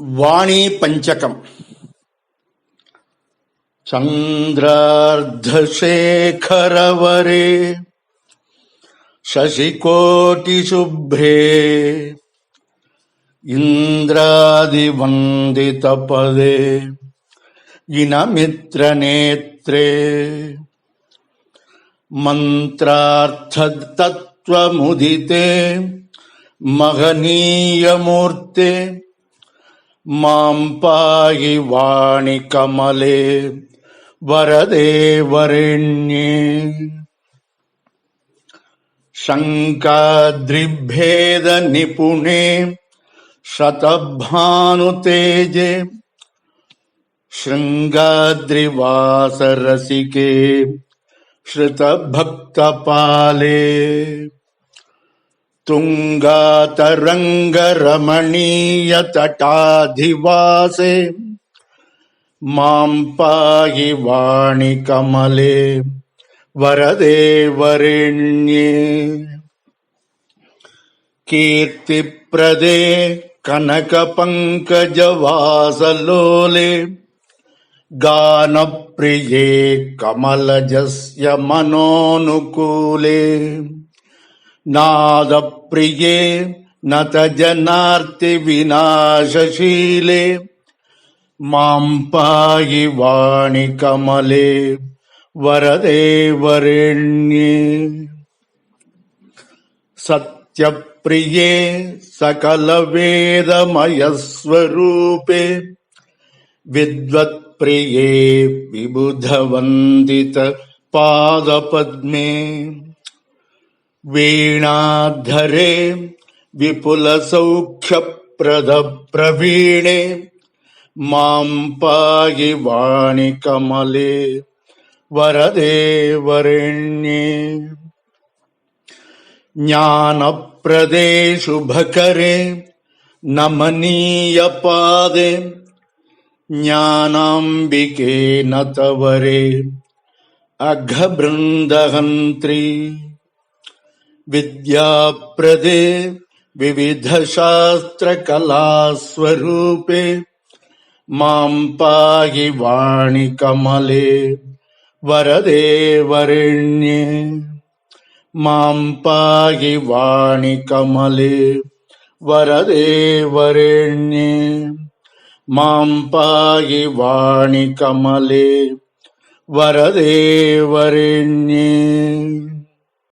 ವಾಣಿ ಪಂಚಕಂ. ಚಂದ್ರಾರ್ಧಶೇಖರವರೆ ಶಶಿಕೋಟಿಶುಭ್ರೇ ಇಂದ್ರಾದಿವಂದಿತಪದೇ ಇನಮಿತ್ರನೇತ್ರೇ ಮಂತ್ರಾರ್ಥತತ್ವಮುದಿತೆ ಮಹನೀಯಮೂರ್ತೆ ಮಾಂ ಪಾಹಿ ವಾಣಿ ಕಮಲೆ ವರದೆ ವರೆಣ್ಯೇ. ಶಂಕಾದ್ರಿಭೇದ ನಿಪುಣೆ ಶತಭಾನುತೇಜೆ ಶೃಂಗಾದ್ರಿವಾಸರಸಿಕೆ ಶ್ರುತಭಕ್ತಪಾಲೆ. ತುಂಗಾತರಂಗರಮಣೀಯ ತಟಾಧಿವಾಸೆ ಮಾಂ ಪಾಹಿ ವಾಣಿ ಕಮಲೆ ವರದೆ ವರೆಣ್ಯೇ. ಕೀರ್ತಿಪ್ರದೆ ಕನಕ ಪಂಕಜವಾಸಲೋಲೆ ಗಾನಪ್ರಿಯೇ ಕಮಲಜಸ್ಯ ಮನೋನುಕೂಲೆ. ನಾದಪ್ರಿಯೇ ನತಜನಾರ್ತಿ ವಿನಾಶಶೀಲೆ ಮಾಂ ಪಾಹಿ ವಾಣಿ ಕಮಲೆ ವರದೆ ವರೆಣ್ಯೇ. ಸತ್ಯಪ್ರಿಯೇ ಸಕಲ ವೇದಮಯ ಸ್ವರೂಪೆ ವಿದ್ವತ್ಪ್ರಿಯೇ ವಿಬುಧವಂದಿತ ಪಾದಪದ್ಮೇ. ವೀಣಾಧರೆ ವಿಪುಲ ಸೌಖ್ಯಪ್ರದ ಪ್ರವೀಣೆ ಮಾಂ ಪಾಹಿ ವಾಣಿ ಕಮಲೆ ವರದೆ ವರೆಣ್ಯೇ. ಜ್ಞಾನಪ್ರದೆ ಶುಭಕರೆ ನಮನೀಯ ಪಾದೆ ಜ್ಞಾನಾಂಬಿಕೆ ನತವರೆ ಅಘಬೃಂದಹಂತ್ರಿ. ವಿದ್ಯಾಪ್ರದೆ ವಿವಿಧ ಶಾಸ್ತ್ರ ಕಲಾಸ್ವರೂಪೆ ಮಾಂ ಪಾಹಿ ವಾಣಿ ಕಮಲೆ ವರದೆ ವರೆಣ್ಯೇ. ಮಾಂ ಪಾಹಿ ವಾಣಿ ಕಮಲೆ ವರದೆ ವರೆಣ್ಯೇ. ಮಾಂ ಪಾಹಿ ವಾಣಿ ಕಮಲೆ ವರದೆ ವರೆಣ್ಯೇ.